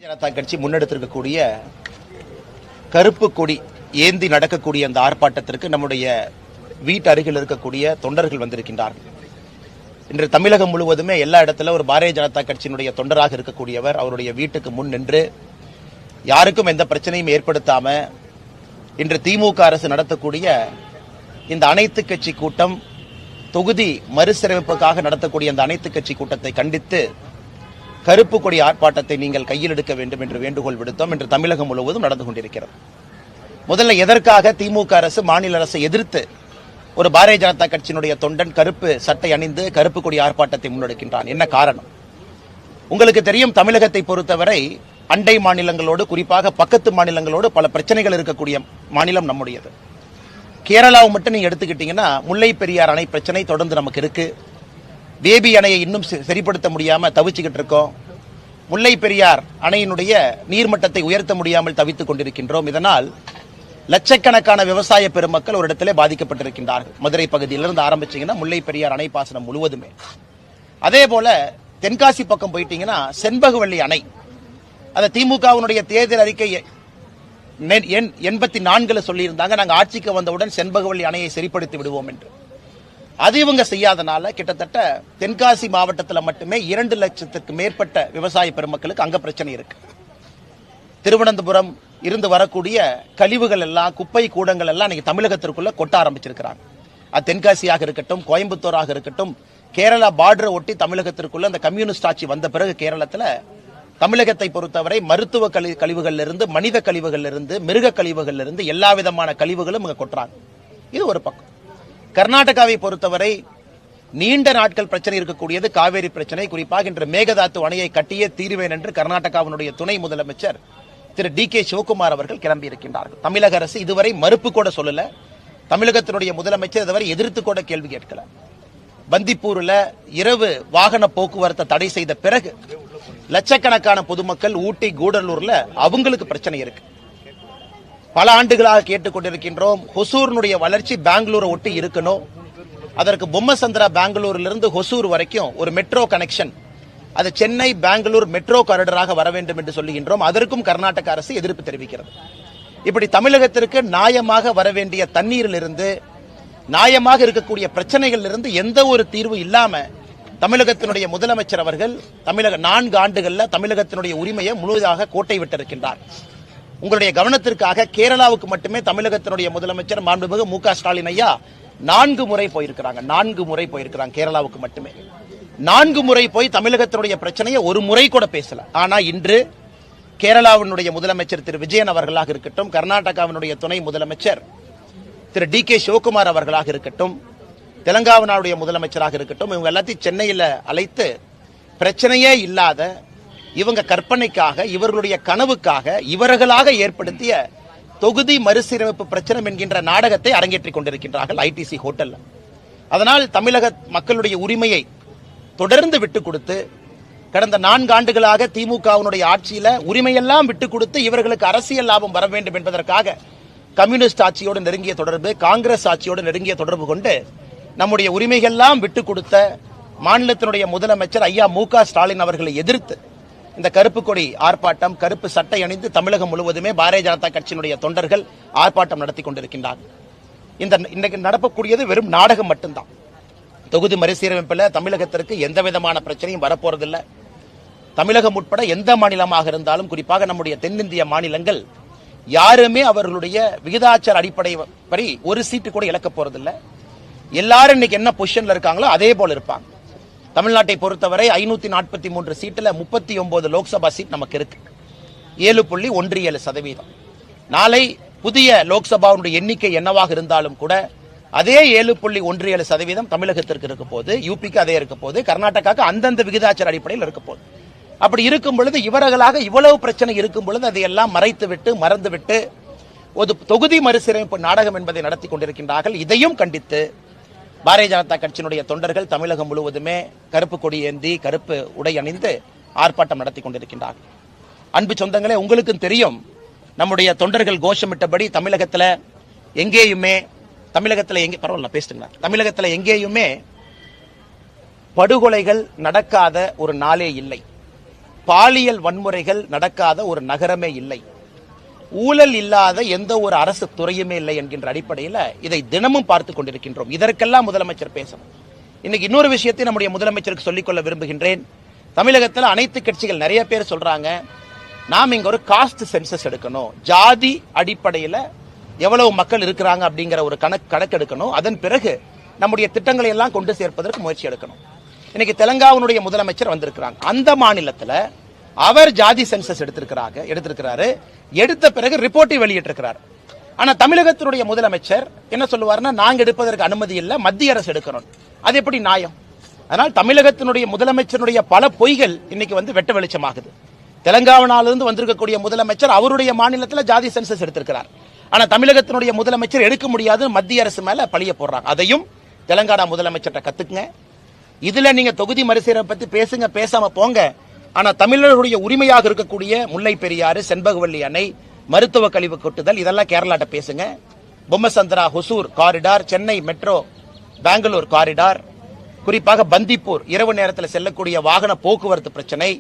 ஜனதா கட்சி முன்னெடுத்திருக்கக்கூடிய கருப்பு கொடி ஏந்தி நடக்கக்கூடிய அந்த ஆர்ப்பாட்டத்திற்கு நம்முடைய வீட்டு அருகில் இருக்கக்கூடிய தொண்டர்கள் வந்திருக்கின்றார்கள். இன்று தமிழகம் முழுவதுமே எல்லா இடத்துல ஒரு பாரதிய ஜனதா கட்சியினுடைய தொண்டராக இருக்கக்கூடியவர் அவருடைய வீட்டுக்கு முன் நின்று யாருக்கும் எந்த பிரச்சனையும் ஏற்படுத்தாம இன்று திமுக அரசு நடத்தக்கூடிய இந்த அனைத்து கட்சி கூட்டம் தொகுதி மறுசீரமைப்புக்காக நடத்தக்கூடிய அந்த அனைத்து கட்சி கூட்டத்தை கண்டித்து கருப்பு கொடி ஆர்ப்பாட்டத்தை நீங்கள் கையில் எடுக்க வேண்டும் என்று வேண்டுகோள் விடுத்தோம். இன்று தமிழகம் முழுவதும் நடந்து கொண்டிருக்கிறது. முதல்ல எதற்காக திமுக அரசு மாநில அரசை எதிர்த்து ஒரு பாரதிய ஜனதா கட்சியினுடைய தொண்டன் கருப்பு சட்டை அணிந்து கருப்பு கொடி ஆர்ப்பாட்டத்தை முன்னெடுக்கின்றான்? என்ன காரணம்? உங்களுக்கு தெரியும், தமிழகத்தை பொறுத்தவரை அண்டை மாநிலங்களோடு, குறிப்பாக பக்கத்து மாநிலங்களோடு பல பிரச்சனைகள் இருக்கக்கூடிய மாநிலம் நம்முடையது. கேரளாவை மட்டும் நீங்க எடுத்துக்கிட்டீங்கன்னா முல்லை பெரியார் அணை பிரச்சனை தொடர்ந்து நமக்கு இருக்கு. பேபி அணையை இன்னும் சரிப்படுத்த முடியாம தவிச்சுக்கிட்டு இருக்கோம். முல்லை பெரியார் அணையினுடைய நீர்மட்டத்தை உயர்த்த முடியாமல் தவித்துக் கொண்டிருக்கின்றோம். இதனால் லட்சக்கணக்கான விவசாய பெருமக்கள் ஒரு இடத்திலே பாதிக்கப்பட்டிருக்கின்றார்கள். மதுரை பகுதியிலிருந்து ஆரம்பிச்சீங்கன்னா முல்லை பெரியார் அணை பாசனம் முழுவதுமே. அதே போல தென்காசி பக்கம் போயிட்டீங்கன்னா செண்பகவல்லி அணை, அந்த திமுகவினுடைய தேர்தல் அறிக்கை 84 சொல்லியிருந்தாங்க, நாங்க ஆட்சிக்கு வந்தவுடன் செண்பகவல்லி அணையை சரிப்படுத்தி விடுவோம் என்று. அது இவங்க செய்யாதனால கிட்டத்தட்ட தென்காசி மாவட்டத்தில் மட்டுமே 2 லட்சத்திற்கு மேற்பட்ட விவசாய பெருமக்களுக்கு அங்க பிரச்சனை இருக்கு. திருவனந்தபுரம் இருந்து வரக்கூடிய கழிவுகள் எல்லாம், குப்பை கூடங்கள் எல்லாம் இன்னைக்கு தமிழகத்திற்குள்ள கொட்ட ஆரம்பிச்சிருக்கிறாங்க. அது தென்காசியாக இருக்கட்டும், கோயம்புத்தூராக இருக்கட்டும், கேரளா பார்டரை ஒட்டி தமிழகத்திற்குள்ள அந்த கம்யூனிஸ்ட் ஆட்சி வந்த பிறகு கேரளத்துல தமிழகத்தை பொறுத்தவரை மருத்துவ கழிவுகள் இருந்து, மனித கழிவுகள் இருந்து, மிருக கழிவுகள் இருந்து எல்லா விதமான கழிவுகளும் இங்க கொட்டுறாங்க. இது ஒரு பக்கம். கர்நாடகாவை பொறுத்தவரை நீண்ட நாட்கள் பிரச்சனை இருக்கக்கூடியது காவேரி பிரச்சனை. குறிப்பாக இன்று மேகதாத்து அணையை கட்டியே தீருவேன் என்று கர்நாடகாவினுடைய துணை முதலமைச்சர் திரு DK சிவகுமார் அவர்கள் கிளம்பி இருக்கின்றார்கள். தமிழக அரசு இதுவரை மறுப்பு கூட சொல்லல. தமிழகத்தினுடைய முதலமைச்சர் இதுவரை எதிர்த்து கூட கேள்வி கேட்கல. பந்திப்பூர்ல இரவு வாகன போக்குவரத்தை தடை செய்த பிறகு லட்சக்கணக்கான பொதுமக்கள் ஊட்டி, கூடலூர்ல அவங்களுக்கு பிரச்சனை இருக்கு. பல ஆண்டுகளாக கேட்டுக்கொண்டிருக்கின்றோம், ஹொசூரினுடைய வளர்ச்சி பெங்களூரை ஒட்டி இருக்கணும். அதற்கு பொம்மசந்திரா பெங்களூரிலிருந்து ஹொசூர் வரைக்கும் ஒரு மெட்ரோ கனெக்ஷன், அது சென்னை பெங்களூர் மெட்ரோ காரிடராக வர வேண்டும் என்று சொல்லுகின்றோம். அதற்கும் கர்நாடக அரசு எதிர்ப்பு தெரிவிக்கிறது. இப்படி தமிழகத்திற்கு நியாயமாக வர வேண்டிய தண்ணீரிலிருந்து, நியாயமாக இருக்கக்கூடிய பிரச்சனைகள் இருந்து எந்த ஒரு தீர்வு இல்லாம தமிழகத்தினுடைய முதலமைச்சர் அவர்கள் 4 ஆண்டுகள்ல தமிழகத்தினுடைய உரிமையை முழுவதாக கோட்டை விட்டிருக்கின்றார். உங்களுடைய கவனத்திற்காக கேரளாவுக்கு மட்டுமே தமிழகத்தினுடைய முதலமைச்சர் மாண்புமிகு MK ஸ்டாலின் ஐயா 4 முறை போயிருக்கிறாங்க. 4 முறை போயிருக்கிறாங்க கேரளாவுக்கு மட்டுமே. 4 முறை போய் தமிழகத்தினுடைய பிரச்சனையை ஒரு முறை கூட பேசல. ஆனா இன்று கேரளாவினுடைய முதலமைச்சர் திரு விஜயன் அவர்களாக இருக்கட்டும், கர்நாடகாவினுடைய துணை முதலமைச்சர் திரு DK சிவகுமார் அவர்களாக இருக்கட்டும், தெலங்கானாவுடைய முதலமைச்சராக இருக்கட்டும், இவங்க எல்லாத்தையும் சென்னையில் அழைத்து பிரச்சனையே இல்லாத இவங்க கற்பனைக்காக, இவர்களுடைய கனவுக்காக இவர்களாக ஏற்படுத்திய தொகுதி மறுசீரமைப்பு பிரச்சனை என்கின்ற நாடகத்தை அரங்கேற்றிக் கொண்டிருக்கின்றார்கள் ITC ஹோட்டல்ல. அதனால் தமிழக மக்களுடைய உரிமையை தொடர்ந்து விட்டுக் கொடுத்து, கடந்த 4 ஆண்டுகளாக திமுகவினுடைய ஆட்சியில உரிமையெல்லாம் விட்டுக் கொடுத்து இவர்களுக்கு அரசியல் லாபம் வர வேண்டும் என்பதற்காக கம்யூனிஸ்ட் ஆட்சியோடு நெருங்கிய தொடர்பு, காங்கிரஸ் ஆட்சியோடு நெருங்கிய தொடர்பு கொண்டு நம்முடைய உரிமைகள்லாம் விட்டுக் கொடுத்த மாநிலத்தினுடைய முதலமைச்சர் ஐயா MK ஸ்டாலின் அவர்களை எதிர்த்து இந்த கருப்பு கொடி ஆர்ப்பாட்டம், கருப்பு சட்டை அணிந்து தமிழகம் முழுவதுமே பாரதிய ஜனதா கட்சியினுடைய தொண்டர்கள் ஆர்ப்பாட்டம் நடத்தி கொண்டிருக்கின்றார்கள். இன்னைக்கு நடக்கக்கூடியது வெறும் நாடகம் மட்டும்தான். தொகுதி மறுசீரமைப்பில் தமிழகத்திற்கு எந்த விதமான பிரச்சனையும் வரப்போறதில்லை. தமிழகம் உட்பட எந்த மாநிலமாக இருந்தாலும், குறிப்பாக நம்முடைய தென்னிந்திய மாநிலங்கள் யாருமே அவர்களுடைய விகிதாச்சார அடிப்படை படி ஒரு சீட்டு கூட இழக்க போறதில்லை. எல்லாரும் இன்னைக்கு என்ன பொசிஷன்ல இருக்காங்களோ அதே போல இருப்பாங்க. தமிழ்நாட்டை பொறுத்தவரை 543 சீட்டுல 39 லோக்சபா சீட் நமக்கு இருக்கு. 7.17%. நாளை புதிய லோக்சபாவுடைய எண்ணிக்கை என்னவாக இருந்தாலும் கூட அதே 7.17% தமிழகத்திற்கு இருக்க போது, யூபிக்கு அதே இருக்க போது, கர்நாடகாவுக்கு அந்தந்த விகிதாச்சார அடிப்படையில் இருக்க போது. அப்படி இருக்கும் பொழுது இவர்களாக இவ்வளவு பிரச்சனை இருக்கும் பொழுது அதையெல்லாம் மறைத்துவிட்டு, மறந்துவிட்டு ஒரு தொகுதி மறுசீரமைப்பு நாடகம் என்பதை நடத்தி கொண்டிருக்கின்றார்கள். இதையும் கண்டித்து பாரதிய ஜனதா கட்சியினுடைய தொண்டர்கள் தமிழகம் முழுவதுமே கருப்பு கொடி ஏந்தி, கருப்பு உடை அணிந்து ஆர்ப்பாட்டம் நடத்தி கொண்டிருக்கின்றார்கள். அன்பு சொந்தங்களே, உங்களுக்கும் தெரியும், நம்முடைய தொண்டர்கள் கோஷமிட்டபடி தமிழகத்தில் எங்கேயுமே தமிழகத்தில் எங்கேயுமே படுகொலைகள் நடக்காத ஒரு நாளே இல்லை. பாலியல் வன்முறைகள் நடக்காத ஒரு நகரமே இல்லை, ஊழல் இல்லாத எந்த ஒரு அரசு துறையுமே இல்லை என்கின்ற அடிப்படையில் இதை தினமும் பார்த்து கொண்டிருக்கின்றோம். இதற்கெல்லாம் முதலமைச்சர் பேசணும். இன்னைக்கு இன்னொரு விஷயத்தை நம்முடைய முதலமைச்சருக்கு சொல்லிக்கொள்ள விரும்புகின்றேன். தமிழகத்தில் அனைத்து கட்சிகள் நிறைய பேர் சொல்றாங்க, நாம் இங்க ஒரு காஸ்ட் சென்சஸ் எடுக்கணும், ஜாதி அடிப்படையில் எவ்வளவு மக்கள் இருக்கிறாங்க அப்படிங்கிற ஒரு கணக்கு எடுக்கணும், அதன் பிறகு நம்முடைய திட்டங்களை எல்லாம் கொண்டு சேர்ப்பதற்கு முயற்சி எடுக்கணும். இன்னைக்கு தெலங்கானாவுடைய முதலமைச்சர் வந்திருக்கிறாங்க. அந்த மாநிலத்தில் அவர் ஜாதி சென்சஸ் எடுத்திருக்கிறாரு. எடுத்த பிறகு ரிப்போர்ட்டை வெளியிட்டிருக்கிறார். ஆனா தமிழகத்தினுடைய முதலமைச்சர் என்ன சொல்லுவாருன்னா, நாங்க எடுப்பதற்கு அனுமதி இல்லை, மத்திய அரசு எடுக்கணும். அது எப்படி நியாயம்? அதனால் தமிழகத்தினுடைய முதலமைச்சருடைய பல பொய்கள் இன்னைக்கு வெட்ட வெளிச்சமாகுது. தெலங்கானாவிலிருந்து வந்திருக்கக்கூடிய முதலமைச்சர் அவருடைய மாநிலத்தில் ஜாதி சென்சஸ் எடுத்திருக்கிறார். ஆனா தமிழகத்தினுடைய முதலமைச்சர் எடுக்க முடியாது, மத்திய அரசு மேல பழிய போடுறாங்க. அதையும் தெலங்கானா முதலமைச்சர்கிட்ட கத்துக்குங்க. இதுல நீங்க தொகுதி மறுசீரமைப்பு பத்தி பேசுங்க, பேசாம போங்க. ஆனா தமிழர்களுடைய உரிமையாக இருக்கக்கூடிய முல்லை பெரியாறு, செண்பகவல்லி அணை, மருத்துவ கழிவு கொட்டுதல், இதெல்லாம் கேரளாட்ட பேசுங்க. Bommasandra Hosur corridor, Chennai metro Bengaluru corridor, குறிப்பாக பந்திப்பூர் இரவு நேரத்தில் செல்லக்கூடிய வாகன போக்குவரத்து பிரச்சனை,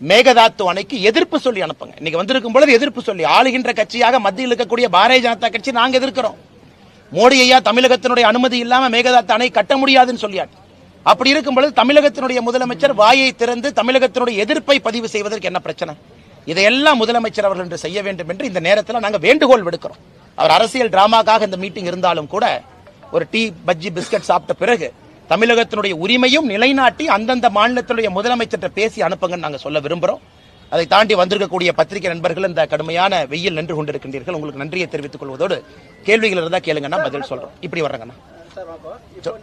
மேகதாத்து அணைக்கு எதிர்ப்பு சொல்லி அனுப்புங்க. இன்னைக்கு வந்திருக்கும் பொழுது எதிர்ப்பு சொல்லி, ஆளுகின்ற கட்சியாக மத்தியில் இருக்கக்கூடிய பாரதிய ஜனதா கட்சி நாங்க எதிர்க்கிறோம். மோடி ஐயா தமிழகத்தினுடைய அனுமதி இல்லாம மேகதாத்து அணை கட்ட முடியாதுன்னு சொல்லியாட்டு. அப்படி இருக்கும் பொழுது தமிழகத்தினுடைய முதலமைச்சர் வாயை திறந்து தமிழகத்தினுடைய எதிர்ப்பை பதிவு செய்வதற்கு என்ன பிரச்சனை? இதையெல்லாம் முதலமைச்சர் அவர்கள் என்று செய்ய வேண்டும் என்று இந்த நேரத்தில் நாங்கள் வேண்டுகோள் விடுக்கிறோம். அவர் அரசியல் டிராமாக்காக இந்த மீட்டிங் இருந்தாலும் கூட ஒரு டீ பஜ்ஜி பிஸ்கட் சாப்பிட்ட பிறகு தமிழகத்தினுடைய உரிமையும் நிலைநாட்டி அந்தந்த மாநிலத்தினுடைய முதலமைச்சர்கிட்ட பேசி அனுப்புங்கன்னு நாங்கள் சொல்ல விரும்புகிறோம். அதை தாண்டி வந்திருக்கக்கூடிய பத்திரிகை நண்பர்கள் இந்த கடுமையான வெயில் நின்று கொண்டிருக்கின்றீர்கள், உங்களுக்கு நன்றியை தெரிவித்துக் கொள்வதோடு கேள்விகள் இருந்தால் கேளுங்கன்னா பதில் சொல்றோம். இப்படி வர்றேங்கண்ணா.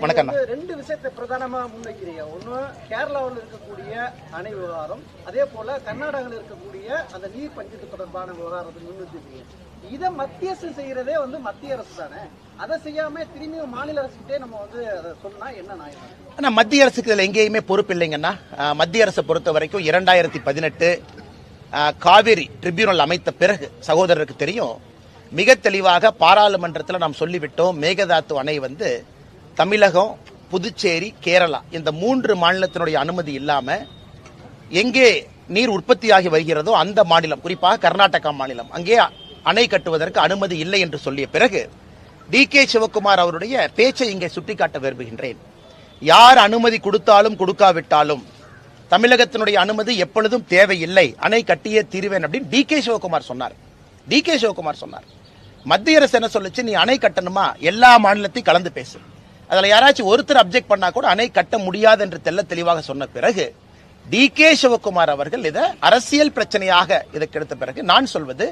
வணக்கம். ரெண்டு விஷயத்தை பிரதானமா முன்வைக்கிறீங்க. ஒன்னு கேரளாவில் இருக்கக்கூடிய அணை விவகாரம், அதே போல கர்நாடகாவில் இருக்கக்கூடிய அந்த நீர் பஞ்சத்து தொடர்பான விவகாரத்தை முன்வைக்கிறீங்க. இதை மத்திய அரசு செய்யறதே மத்திய அரசு தானே, அதை செய்யாம திரும்பி மாநில அரசுகிட்டே நம்ம அதை சொன்னா என்ன நியாயம்? ஆனா மத்திய அரசுக்கு இதுல எங்கேயுமே பொறுப்பு இல்லைங்கன்னா. மத்திய அரசை பொறுத்த வரைக்கும் 2018 காவிரி ட்ரிபியூனல் அமைத்த பிறகு சகோதரருக்கு தெரியும், மிக தெளிவாக பாராளுமன்றத்தில் நாம் சொல்லிவிட்டோம், மேகதாத்து அணை தமிழகம், புதுச்சேரி, கேரளா இந்த 3 மாநிலத்தினுடைய அனுமதி இல்லாம எங்கே நீர் உற்பத்தியாகி வருகிறதோ அந்த மாநிலம், குறிப்பாக கர்நாடகா மாநிலம், அங்கே அணை கட்டுவதற்கு அனுமதி இல்லை என்று சொல்லிய பிறகு டி.கே. சிவகுமார் அவருடைய பேச்சை இங்கே சுட்டிக்காட்ட விரும்புகின்றேன். யார் அனுமதி கொடுத்தாலும் கொடுக்காவிட்டாலும் தமிழகத்தினுடைய அனுமதி எப்பொழுதும் தேவையில்லை, அணை கட்டியே தீருவேன் அப்படின்னு டி.கே. சிவகுமார் சொன்னார். டி.கே. சிவகுமார் சொன்னார். மத்திய அரசு என்ன சொல்லுச்சு, நீ அணை கட்டணுமா எல்லா மாநிலத்தையும் கலந்து பேசு, அதுல யாராச்சும் ஒருத்தர் அப்செக்ட் பண்ணா கூட அணை கட்ட முடியாது என்று தெளிவாக சொன்ன பிறகு டி.கே. சிவகுமார் அவர்கள் இதை அரசியல் பிரச்சனையாக இதற்கு எடுத்த பிறகு நான் சொல்வது,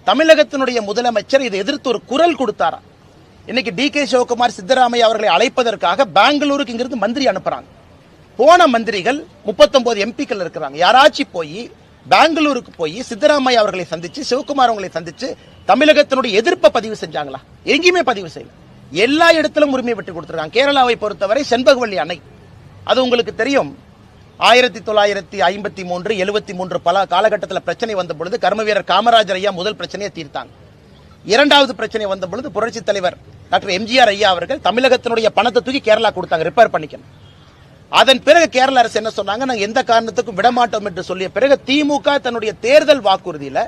தமிழகத்தினுடைய முதலமைச்சர் இதை எதிர்த்து ஒரு குரல் கொடுத்தாரா? இன்னைக்கு டி.கே. சிவகுமார் சித்தராமையா அவர்களை அழைப்பதற்காக பெங்களூருக்கு இங்கிருந்து மந்திரி அனுப்புறாங்க. போன மந்திரிகள் 39 எம்பிக்கள் இருக்கிறாங்க. யாராச்சும் போய் பெங்களூருக்கு போய் சித்தராமையா அவர்களை சந்திச்சு, சிவகுமார் அவர்களை சந்திச்சு தமிழகத்தினுடைய எதிர்ப்பை பதிவு செஞ்சாங்களா? எங்கேயுமே பதிவு செய்யல. எல்லா இடத்திலும் உரிமை விட்டு கொடுத்திருக்காங்க. கேரளாவை பொறுத்தவரை செண்பகவல்லி அணை, அது உங்களுக்கு தெரியும், 1953, 73 பல காலகட்டத்தில் பிரச்சனை வந்த பொழுது கர்மவீரர் காமராஜர் ஐயா முதல் பிரச்சனையை தீர்த்தாங்க. இரண்டாவது பிரச்சனை வந்த பொழுது புரட்சி தலைவர் டாக்டர் எம்ஜிஆர் ஐயா அவர்கள் தமிழகத்தினுடைய பணத்தை தூக்கி கேரளா கொடுத்தாங்க, ரிப்பேர் பண்ணிக்கணும். அதன் பிறகு கேரள அரசு என்ன சொன்னாங்க, நாங்கள் எந்த காரணத்துக்கும் விடமாட்டோம் என்று சொல்லிய பிறகு திமுக தன்னுடைய தேர்தல் வாக்குறுதியில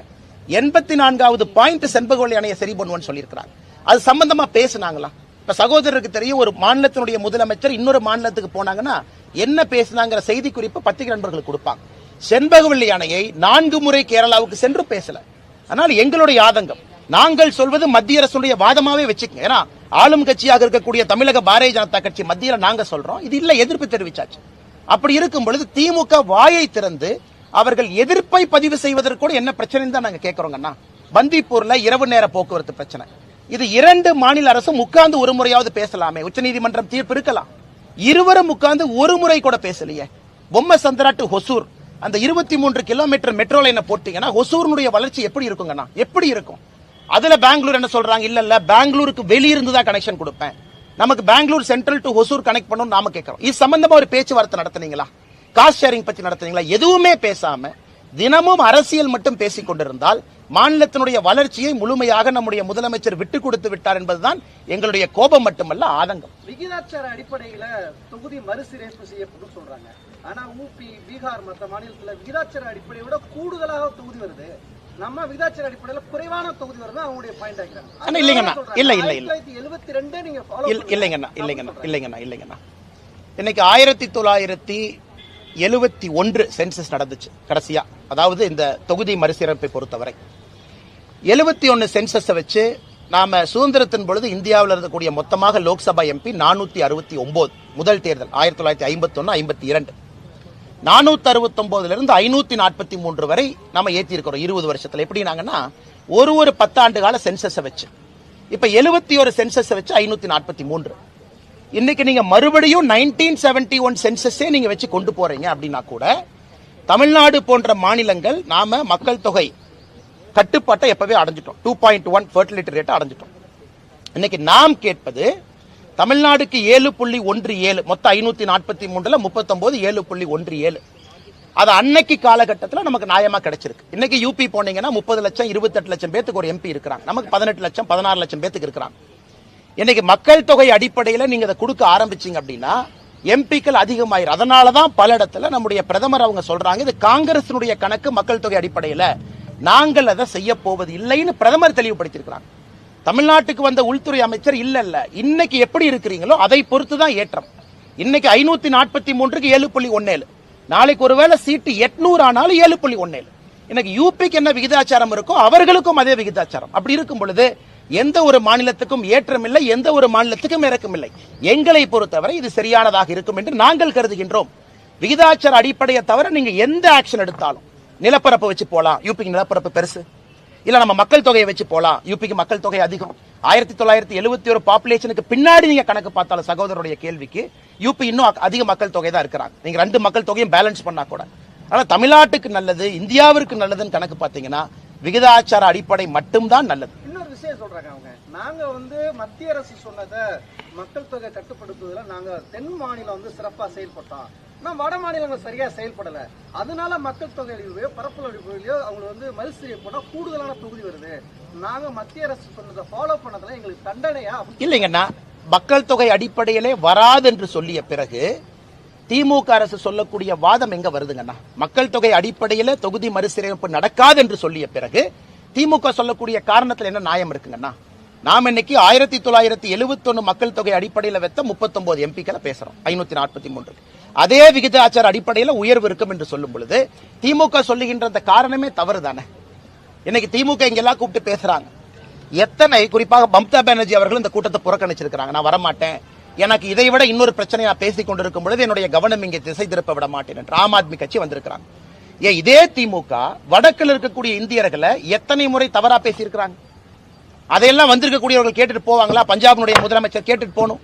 84வது பாயிண்ட் செண்பகவல்லி அணையை சரி பண்ணுவோம்னு சொல்லியிருக்கிறாங்க. அது சம்பந்தமா பேசினாங்களா? இப்ப சகோதரருக்கு தெரியும், ஒரு மாநிலத்தினுடைய முதலமைச்சர் இன்னொரு மாநிலத்துக்கு போனாங்கன்னா என்ன பேசினாங்கிற செய்தி குறிப்பு பத்திரிகை நண்பர்களுக்கு கொடுப்பாங்க. செண்பகவல்லி அணையை 4 முறை கேரளாவுக்கு சென்று பேசல. அதனால எங்களுடைய ஆதங்கம், நாங்கள் சொல்வது மத்திய அரசுடைய வாதமாவே வச்சுக்கோங்க. ஏன்னா ஆளும் கட்சியாக இருக்கக்கூடிய தமிழக பாரதிய ஜனதா கட்சி மத்தியில் நாங்க சொல்றோம், இது இல்ல எதிர்ப்பு தெரிவிச்சாச்சு. அப்படி இருக்கும் பொழுது திமுக வாயை திறந்து அவர்கள் எதிர்ப்பை பதிவு செய்வதற்கு கூட என்ன பிரச்சனை தான் நாங்க கேட்கிறோங்கன்னா, பந்திப்பூர்ல இரவு நேர போக்குவரத்து பிரச்சனை, இது 2 மாநில அரசும் உட்கார்ந்து ஒரு முறையாவது பேசலாமே. உச்சநீதிமன்றம் தீர்ப்பு இருக்கலாம், இருவரும் உட்கார்ந்து ஒரு முறை கூட பேசலையே. பொம்மசந்திரா டு ஹொசூர் அந்த 23 கிலோமீட்டர் மெட்ரோ லைனை போட்டீங்கன்னா ஹொசூருடைய வளர்ச்சி எப்படி இருக்குங்கன்னா, எப்படி இருக்கும்? அதுல பெங்களூர் என்ன சொல்றாங்க, இல்ல பெங்களூருக்கு வெளியிருந்து தான் கனெக்ஷன் கொடுப்பேன், நமக்கு Bengaluru central to Hosur connect பண்ணணும் நாம கேட்கிறோம். இது சம்பந்தமா ஒரு பேச்சுவார்த்தை நடத்துனீங்களா? காஸ்ட் ஷேரிங் பத்தி நடத்துனீங்களா? எதுவுமே பேசாம தினமும் அரசியல் மட்டும் பேசிக் கொண்டிருந்தால் மாநிலத்தினுடைய வளர்ச்சியை முழுமையாக நம்முடைய முதலமைச்சர் விட்டுக் கொடுத்து விட்டார் என்பதுதான் எங்களுடைய கோபம் மட்டுமல்ல, ஆதங்கம். விகிதாச்சார அடிப்படையில தொகுதி மறுசீரமைப்பு செய்யப்படும் சொல்றாங்க. ஆனா ஊபி, பீகார் மற்ற மாநிலத்துல விகிதாச்சார அடிப்படையை விட கூடுதலாக தொகுதி வருது. நம்ம விகிதாச்சார அடிப்படையில குறைவான தொகுதி வருது அவங்களுடைய பாயிண்ட் ஆகிறாங்க. இல்லைங்கண்ணா, இல்ல 1972 நீங்க ஃபாலோ இல்லைங்கண்ணா. இன்னைக்கு 1971 சென்சஸ் நடந்துச்சு கடைசியா, அதாவது இந்த தொகுதி மறுசீரமைப்பை பொறுத்தவரை 71 சென்சஸ் வச்சு நாம சுதந்திரத்தின் பொழுது இந்தியாவில் இருக்கக்கூடிய மொத்தமாக லோக்சபா எம்பி 469 முதல் தேர்தல் 1951-52 469 இருந்து 543 வரை நம்ம ஏத்தி இருக்கிறோம் 20 வருஷத்துல. எப்படினாங்கன்னா ஒரு 10 ஆண்டு கால சென்சஸ் வச்சு இப்ப 71 சென்சஸ் வச்சு 543. இன்னைக்கு நீங்க மறுபடியும் 1971 சென்சஸே நீங்க வச்சு கொண்டு போறீங்க அப்படின்னா கூட தமிழ்நாடு போன்ற மாநிலங்கள் நாம மக்கள் தொகை கட்டுப்பாட்டை எப்பவே அடைஞ்சிட்டோம். 2.1 ஃபெர்டிலிட்டி ரேட் அடைஞ்சிட்டோம். இன்னைக்கு நாம் கேட்பது தமிழ்நாடுக்கு 7.17 மொத்தம் 543ல 39 7.17. அது அன்னைக்கு காலகட்டத்தில் நமக்கு நியாயமா கிடைச்சிருக்கு. இன்னைக்கு யூபி போனீங்கன்னா 30 லட்சம் 28 லட்சம் பேத்துக்கு ஒரு எம்பி இருக்கிறாங்க. நமக்கு 18 லட்சம் 16 லட்சம் பேத்துக்கு இருக்கிறாங்க. இன்னைக்கு மக்கள் தொகை அடிப்படையில் நீங்க அதை கொடுக்க ஆரம்பிச்சீங்க அப்படின்னா எம்பிக்கள் அதிகமாயிரும். அதனாலதான் பல இடத்துல நம்முடைய பிரதமர் அவங்க சொல்றாங்க, இது காங்கிரசினுடைய கணக்கு மக்கள் தொகை அடிப்படையில் நாங்கள் அதை செய்ய போவது இல்லைன்னு பிரதமர் தெளிவுபடுத்தியிருக்கிறாங்க. தமிழ்நாட்டுக்கு வந்த உள்துறை அமைச்சர் இல்ல இன்னைக்கு எப்படி இருக்கிறீங்களோ அதை பொறுத்துதான் ஏற்றம். இன்னைக்கு 543க்கு 7.17, நாளைக்கு ஒருவேளை சீட்டு 800 ஆனாலும் 7.17. இன்னைக்கு யூபிக்கு என்ன விகிதாச்சாரம் இருக்கோ அவர்களுக்கும் அதே விகிதாச்சாரம். அப்படி இருக்கும் பொழுது எந்த ஒரு மாநிலத்துக்கும் ஏற்றம் இல்லை, எந்த ஒரு மாநிலத்துக்கும் இறக்கம் இல்லை. எங்களை பொறுத்தவரை இது சரியானதாக இருக்கும் என்று நாங்கள் கருதுகின்றோம். விகிதாச்சார அடிப்படையை தவிர நீங்க எந்த ஆக்ஷன் எடுத்தாலும், நிலப்பரப்பு வச்சு போலாம், யூபிக்கு நிலப்பரப்பு பெருசு, இல்ல நம்ம மக்கள் தொகையை வச்சு போலாம், யூபிக்கு மக்கள் தொகை அதிகம். 1971 பாப்புலேஷனுக்கு பின்னாடி நீங்க கணக்கு பார்த்தாலும் சகோதரருடைய கேள்விக்கு யூபி இன்னும் அதிக மக்கள் தொகை தான் இருக்கிறாங்க. நீங்க 2 மக்கள் தொகையும் பேலன்ஸ் பண்ணா கூட. ஆனா தமிழ்நாட்டுக்கு நல்லது, இந்தியாவிற்கு நல்லதுன்னு கணக்கு பார்த்தீங்கன்னா விகிதாச்சார அடிப்படை மட்டும்தான் நல்லது. இன்னொரு விஷயம் சொல்றாங்க அவங்க, நாங்க மத்திய அரசு சொன்னதை மக்கள் தொகை கட்டுப்படுத்துவதில் நாங்க தென் மாநிலம் சிறப்பா செயல்பட்டோம், நான் வட மாநிலங்கள் சரியா செயல்படல, அதனால மக்கள் தொகை அழிவையோ பரப்பல் அழிவையோ அவங்க மறுசீரமைப்பு போனா கூடுதலான தொகுதி வருது, நாங்க மத்திய அரசு சொன்னதை ஃபாலோ பண்ணதுல எங்களுக்கு தண்டனையா? இல்லைங்கண்ணா, மக்கள் தொகை அடிப்படையிலே வராது என்று சொல்லிய பிறகு திமுக அரசு சொல்லக்கூடிய வாதம் எங்க வருதுங்கண்ணா? மக்கள் தொகை அடிப்படையில தொகுதி மறுசீரமைப்பு நடக்காது என்று சொல்லிய பிறகு திமுக சொல்லக்கூடிய காரணத்தில் என்ன நியாயம் இருக்குங்கண்ணா? நாம் இன்னைக்கு 1971 மக்கள் தொகை அடிப்படையில் வைத்த 39 எம்பிக்களை பேசுறோம் 543. அதே விகிதாச்சார அடிப்படையில் உயர்வு இருக்கும் என்று சொல்லும் பொழுது திமுக சொல்லுகின்ற அந்த காரணமே தவறு தானே. இன்னைக்கு திமுக இங்கெல்லாம் கூப்பிட்டு பேசுறாங்க. எத்தனை, குறிப்பாக மம்தா பானர்ஜி அவர்கள் இந்த கூட்டத்தை புறக்கணிச்சிருக்கிறாங்க. நான் வரமாட்டேன், எனக்கு இதை விட இன்னொரு பிரச்சனையா பேசிக் கொண்டிருக்கும் பொழுது என்னுடைய கவனம் இங்கே திசை திருப்ப விட மாட்டேன் என்று ஆம் ஆத்மி கட்சி வந்திருக்கிறாங்க. இதே திமுக வடக்கில் இருக்கக்கூடிய இந்தியர்களை எத்தனை முறை தவறா பேசியிருக்கிறாங்க. அதையெல்லாம் வந்திருக்கக்கூடியவர்கள் கேட்டுட்டு போவாங்களா? பஞ்சாபினுடைய முதலமைச்சர் கேட்டுட்டு போகணும்.